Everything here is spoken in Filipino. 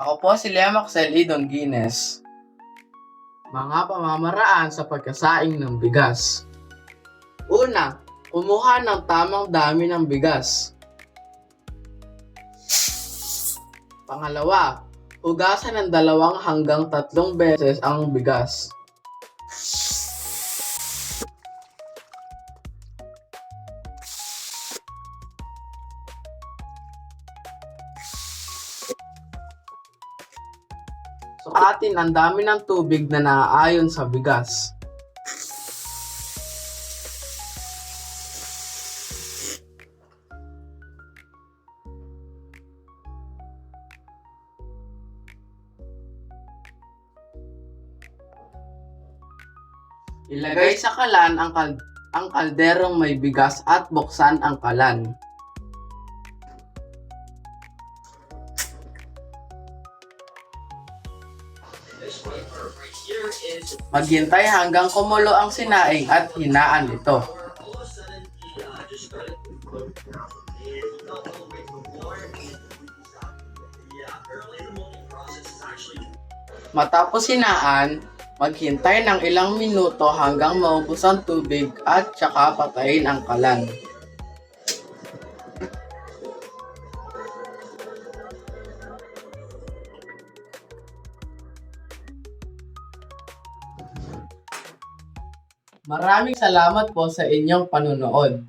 Ako po si Lea Maxel E. Donguines. Mga pamamaraan sa pagkasaing ng bigas. Una, kumuha ng tamang dami ng bigas. Pangalawa, hugasan ng 2 hanggang 3 beses ang bigas. Sukatin ang dami ng tubig na naaayon sa bigas. Ilagay sa kalan ang kalderong may bigas at buksan ang kalan. Maghintay hanggang kumulo ang sinaing at hinaan ito. Matapos hinaan, maghintay ng ilang minuto hanggang maubos ang tubig at saka patayin ang kalan. Maraming salamat po sa inyong panunood.